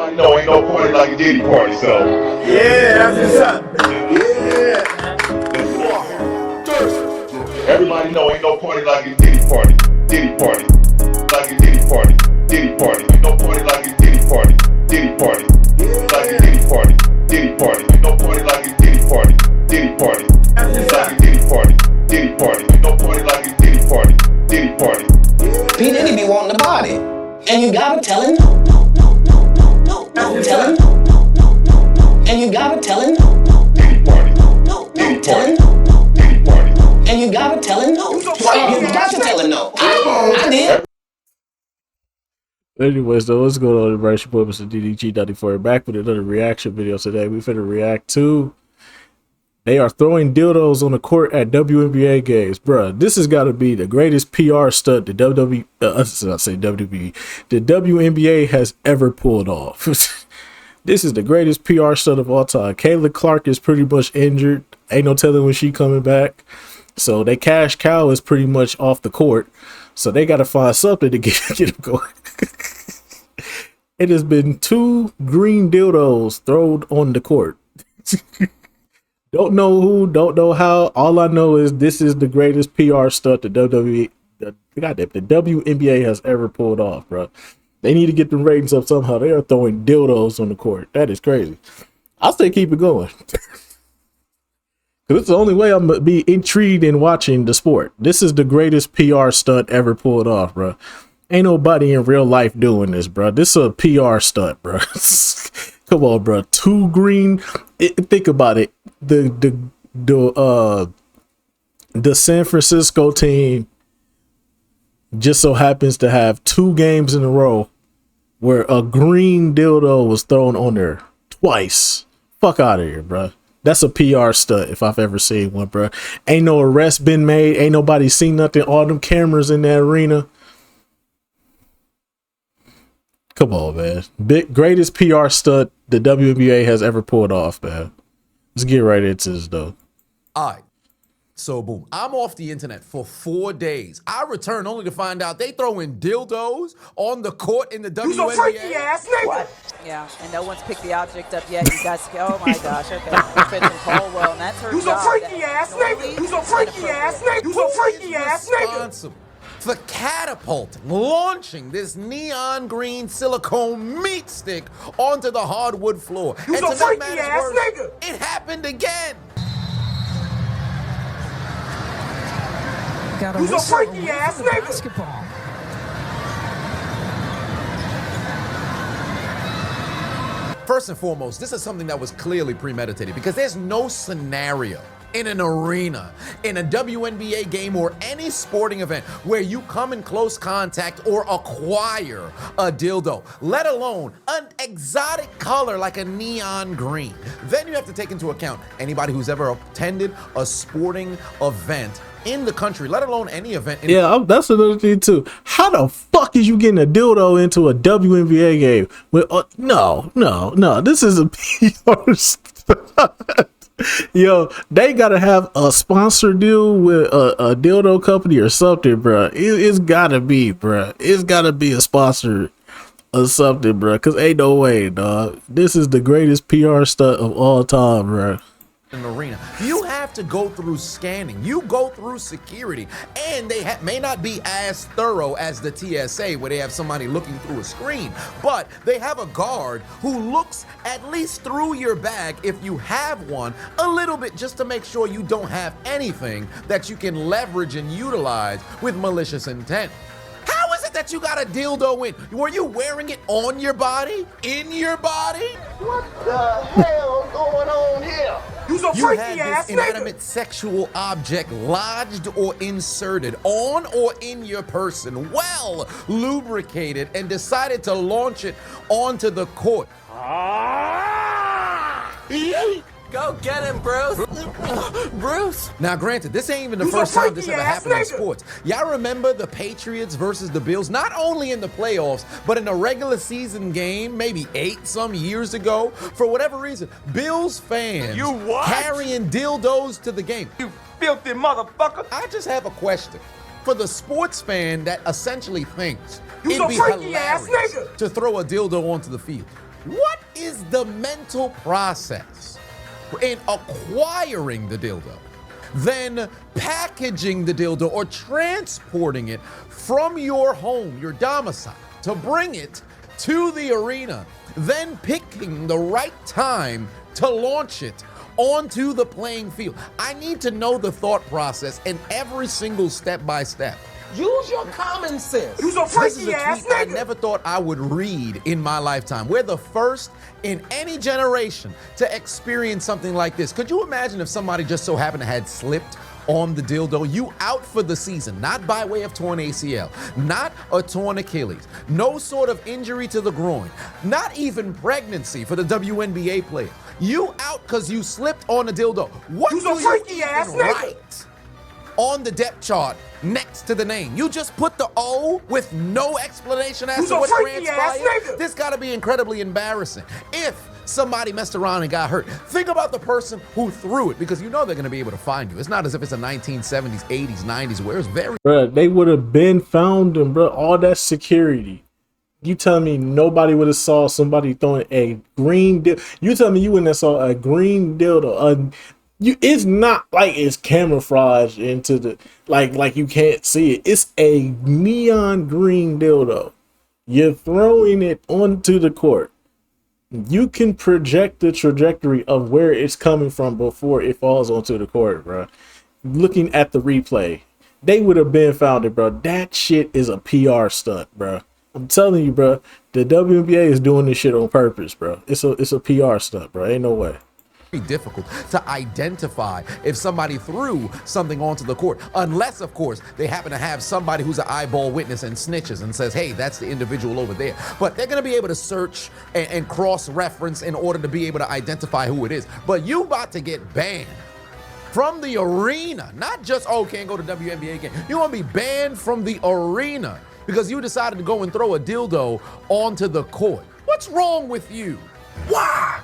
Everybody know ain't no party like a Diddy party, so. Yeah, that's what's up. Yeah. Everybody know ain't no party like a Diddy party. Diddy party. Like a Diddy party. Diddy party. Ain't no party like a Diddy party. Diddy party. Like a Diddy party. Diddy party. Ain't no party like a Diddy party. Diddy party. Like a Diddy party. Diddy party. Ain't no party like a Diddy party. Diddy party. P. Diddy be wanting the body. And you gotta tell him no. Tell him no. And you gotta tell him no. Diddy party. Tell him no. Diddy party. And you gotta tell him no. You got to tell him no. I did. Anyways, though, what's going on, everybody? It's your boy, Mr. DDG94, back with another reaction video today. We finna react to they are throwing dildos on the court at WNBA games. Bruh, this has got to be the greatest PR stunt the the WNBA has ever pulled off. This is the greatest PR stunt of all time. Kayla Clark is pretty much injured. Ain't no telling when she coming back. So they cash cow is pretty much off the court. So they got to find something to get him going. It has been 2 green dildos thrown on the court. Don't know who, don't know how. All I know is this is the greatest PR stunt the WNBA has ever pulled off, bro. They need to get the ratings up somehow. They are throwing dildos on the court. That is crazy. I'll say keep it going. Because it's the only way I'm going to be intrigued in watching the sport. This is the greatest PR stunt ever pulled off, bro. Ain't nobody in real life doing this, bro. This is a PR stunt, bro. Come on, bro. 2 green. Think about it. The San Francisco team just so happens to have 2 games in a row where a green dildo was thrown on there twice. Fuck out of here, bro. That's a PR stunt if I've ever seen one, bro. Ain't no arrest been made. Ain't nobody seen nothing. All them cameras in that arena. Come on, man. Greatest PR stunt the WNBA has ever pulled off, man. Let's get right into this, though. All right. So, boom. I'm off the internet for 4 days. I return only to find out they throwing dildos on the court in the WNBA. You so freaky ass nigga. What? Yeah, and no one's picked the object up yet. You guys, oh my gosh, okay. We're finishing Caldwell, and that's her job. You so freaky ass nigga. You so freaky ass nigga. You so freaky ass nigga. For catapulting, launching this neon green silicone meat stick onto the hardwood floor. You so freaky ass nigga. It happened again. You so freaky ass nigga. Basketball. First and foremost, this is something that was clearly premeditated because there's no scenario in an arena, in a WNBA game, or any sporting event where you come in close contact or acquire a dildo, let alone an exotic color like a neon green. Then you have to take into account anybody who's ever attended a sporting event in the country, let alone any event. That's another thing too. How the fuck is you getting a dildo into a WNBA game? Well, no. This is a PR stunt. Yo, they gotta have a sponsor deal with a dildo company or something, bro. It's gotta be, bro. It's gotta be a sponsor or something, bro. Cause ain't no way, dog. This is the greatest PR stunt of all time, bro. An arena, you have to go through scanning, you go through security, and they may not be as thorough as the TSA where they have somebody looking through a screen, but they have a guard who looks at least through your bag, if you have one, a little bit, just to make sure you don't have anything that you can leverage and utilize with malicious intent. How is it that you got a dildo in? Were you wearing it on your body? In your body? What the hell going on here? You had this inanimate sexual object lodged or inserted on or in your person, well lubricated, and decided to launch it onto the court. Go get him, Bruce. Bruce. Now, granted, this ain't even the first time this ever happened in sports. Y'all remember the Patriots versus the Bills, not only in the playoffs, but in a regular season game, maybe 8 some years ago. For whatever reason, Bills fans carrying dildos to the game. You filthy motherfucker. I just have a question. For the sports fan that essentially thinks it'd be hilarious to throw a dildo onto the field. What is the mental process in acquiring the dildo, then packaging the dildo or transporting it from your home, your domicile, to bring it to the arena, then picking the right time to launch it onto the playing field? I need to know the thought process in every single step by step. Use your common sense. You's a This is freaky a ass tweet I nigga. never thought I would read in my lifetime. We're the first in any generation to experience something like this. Could you imagine if somebody just so happened to had slipped on the dildo? You out for the season, not by way of torn ACL, not a torn Achilles, no sort of injury to the groin, not even pregnancy for the WNBA player. You out because you slipped on a dildo. What You's do a you freaky even ass nigga. write on the depth chart next to the name? You just put the O with no explanation as You's to a what freaky ass transpired? nigga. This gotta be incredibly embarrassing. If somebody messed around and got hurt, think about the person who threw it, because you know they're gonna be able to find you. It's not as if it's a 1970s, 80s, 90s where it's very Bruh, they would have been found them, bro. All that security. You tell me nobody would have saw somebody throwing a green dildo. You tell me you wouldn't have saw a green dildo. It's not like it's camouflaged into the like you can't see it. It's a neon green dildo. You're throwing it onto the court. You can project the trajectory of where it's coming from before it falls onto the court, bro. Looking at the replay, they would have been found it, bro. That shit is a PR stunt, bro. I'm telling you, bro. The WNBA is doing this shit on purpose, bro. It's a PR stunt, bro. Ain't no way. difficult to identify if somebody threw something onto the court, unless, of course, they happen to have somebody who's an eyeball witness and snitches and says, hey, that's the individual over there. But they're going to be able to search and cross-reference in order to be able to identify who it is. But you about to get banned from the arena. Not just, oh, can't go to WNBA game. You want to be banned from the arena because you decided to go and throw a dildo onto the court. What's wrong with you? Why?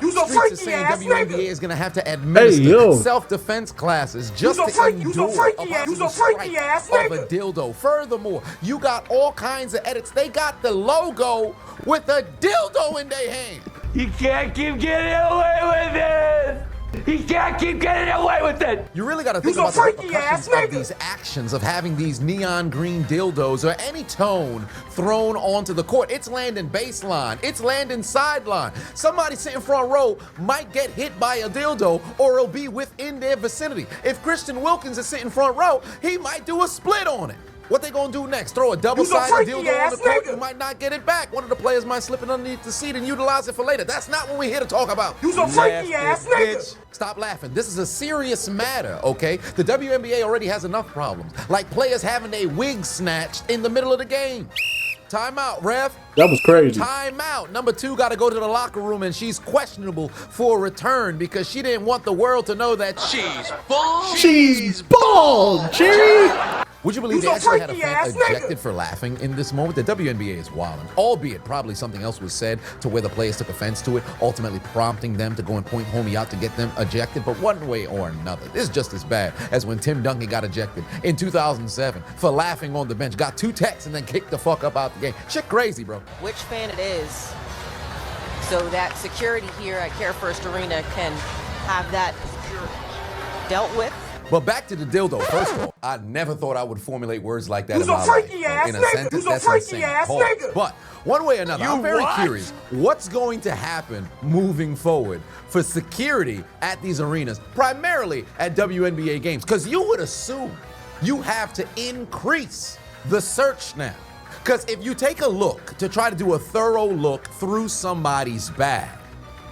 You's a Streets is freaky saying ass WNBA nigga. is going to have to administer yo. self-defense classes just You's a to freak- you's a endure freaky a ass- you's a possible freaky strike ass of a nigga. dildo. Furthermore, you got all kinds of edits. They got the logo with a dildo in their hand. You can't keep getting away with it! He can't keep getting away with it! You really got to think You's a about the freaky ass repercussions of nigga. these actions of having these neon green dildos or any tone thrown onto the court. It's landing baseline. It's landing sideline. Somebody sitting front row might get hit by a dildo or it'll be within their vicinity. If Christian Wilkins is sitting front row, he might do a split on it. What they gonna do next? Throw a double-sided freaky dildo on ass the court? nigga. You might not get it back. One of the players might slip it underneath the seat and utilize it for later. That's not what we're here to talk about. You's a freaky ass nigga. Stop laughing. This is a serious matter, okay? The WNBA already has enough problems, like players having their wigs snatched in the middle of the game. Timeout, ref. That was crazy. Timeout. Number 2 got to go to the locker room, and she's questionable for a return because she didn't want the world to know that She's bald, Jerry. Would you believe You's they a actually had a freaky fan ass nigga. ejected for laughing in this moment? The WNBA is wilding, albeit probably something else was said to where the players took offense to it, ultimately prompting them to go and point homie out to get them ejected. But one way or another, this is just as bad as when Tim Duncan got ejected in 2007 for laughing on the bench, got 2 techs and then kicked the fuck up out the game. Shit crazy, bro. Which fan it is, so that security here at Care First Arena can have that dealt with. But back to the dildo. First of all, I never thought I would formulate words like that You's in a my freaky life. ass In a nigga. sentence, You's a that's freaky insane. ass Pause. nigga. But one way or another, I'm very what? curious what's going to happen moving forward for security at these arenas, primarily at WNBA games, because you would assume you have to increase the search now. Because if you take a look to try to do a thorough look through somebody's bag,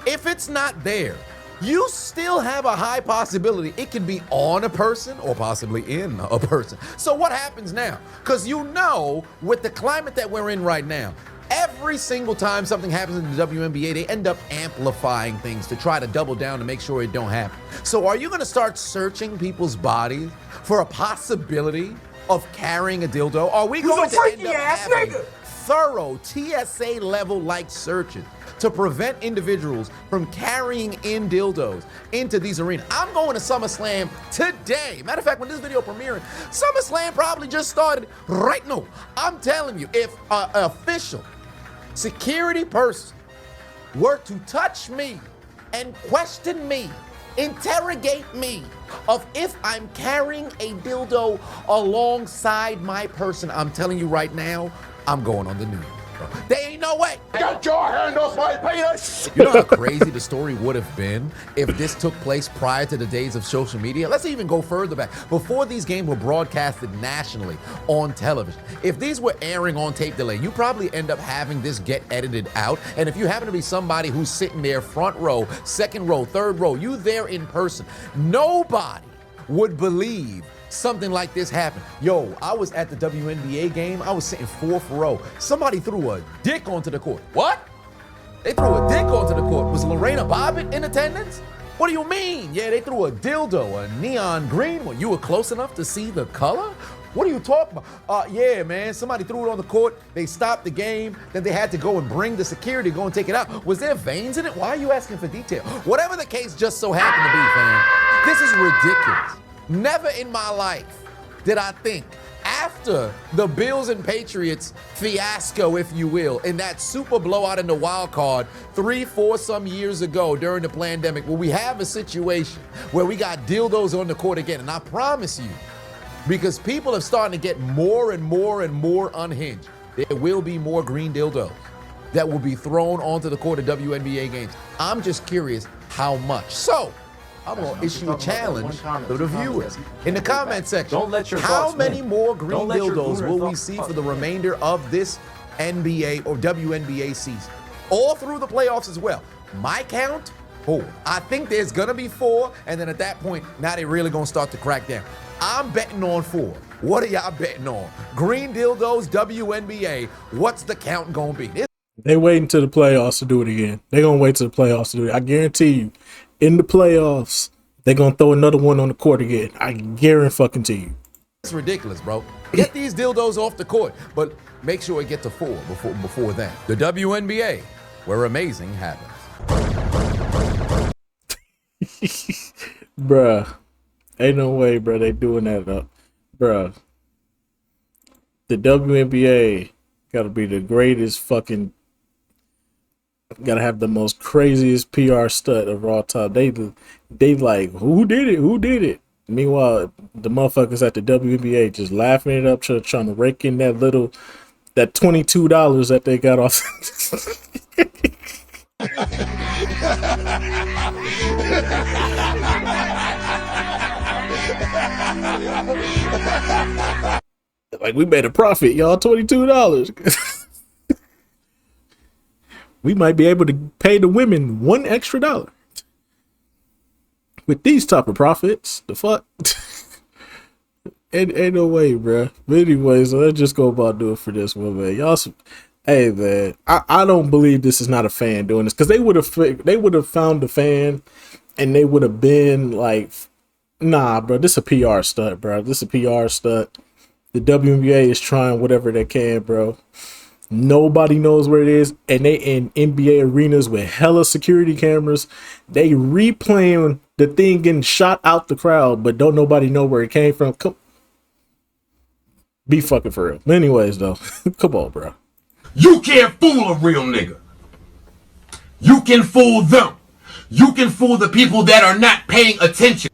if it's not there, you still have a high possibility it could be on a person or possibly in a person. So what happens now? Because you know, with the climate that we're in right now, every single time something happens in the WNBA, they end up amplifying things to try to double down to make sure it don't happen. So are you going to start searching people's bodies for a possibility of carrying a dildo? Are we You's a going to freaky end up ass having nigga. thorough TSA level like searches to prevent individuals from carrying in dildos into these arenas. I'm going to SummerSlam today. Matter of fact, when this video premiering, SummerSlam probably just started right now. I'm telling you, if an official security person were to touch me and question me, interrogate me of if I'm carrying a dildo alongside my person, I'm telling you right now, I'm going on the news. There ain't no way. Get your hand off my penis! You know how crazy the story would have been if this took place prior to the days of social media? Let's even go further back. Before these games were broadcasted nationally on television, if these were airing on tape delay, you probably end up having this get edited out. And if you happen to be somebody who's sitting there front row, second row, third row, you there in person, nobody would believe something like this happened. Yo, I was at the WNBA game. I was sitting fourth row. Somebody threw a dick onto the court. What? They threw a dick onto the court. Was Lorena Bobbitt in attendance? What do you mean? Yeah, they threw a dildo, a neon green one. You were close enough to see the color? What are you talking about? Yeah, man, somebody threw it on the court. They stopped the game. Then they had to go and bring the security, go and take it out. Was there veins in it? Why are you asking for detail? Whatever the case just so happened to be, fam, this is ridiculous. Never in my life did I think, after the Bills and Patriots fiasco, if you will, in that super blowout in the wild card 3-4 some years ago during the pandemic, where we have a situation where we got dildos on the court again. And I promise you, because people are starting to get more and more and more unhinged, there will be more green dildos that will be thrown onto the court of WNBA games. I'm just curious how much. So, I'm going to issue a challenge to the viewers in the comment section. Don't let your How thoughts many win. more green Don't let your dildos gooner will we thoughts see fuck. for the remainder of this NBA or WNBA season? All through the playoffs as well. My count, 4. I think there's going to be 4, and then at that point, now they're really going to start to crack down. I'm betting on 4. What are y'all betting on? Green dildos, WNBA, what's the count going to be? They waiting till the playoffs to do it again. They gonna wait till the playoffs to do it. I guarantee you, in the playoffs, they gonna throw another one on the court again. I guarantee you. It's ridiculous, bro. Get these dildos off the court, but make sure it get to 4 before then. The WNBA, where amazing happens. Bruh. Ain't no way, bruh, they doing that up. Bruh. The WNBA gotta be the greatest fucking, gotta have the most craziest PR stunt of all time. They like, who did it? Who did it? Meanwhile, the motherfuckers at the WNBA just laughing it up, trying to rake in that $22 that they got off. Like, we made a profit, y'all. $22. We might be able to pay the women $1 extra with these type of profits. The fuck? ain't no way, bro. But anyways, let's just go about doing it for this one, man. Y'all, hey, man, I don't believe this is not a fan doing this, because they would have found the fan, and they would have been like, nah, bro, this is a PR stunt, bro. This is a PR stunt. The WNBA is trying whatever they can, bro. Nobody knows where it is, and they in NBA arenas with hella security cameras. They replaying the thing getting shot out the crowd, but don't nobody know where it came from. Come, be fucking for real. Anyways, though, come on, bro. You can't fool a real nigga. You can fool them. You can fool the people that are not paying attention.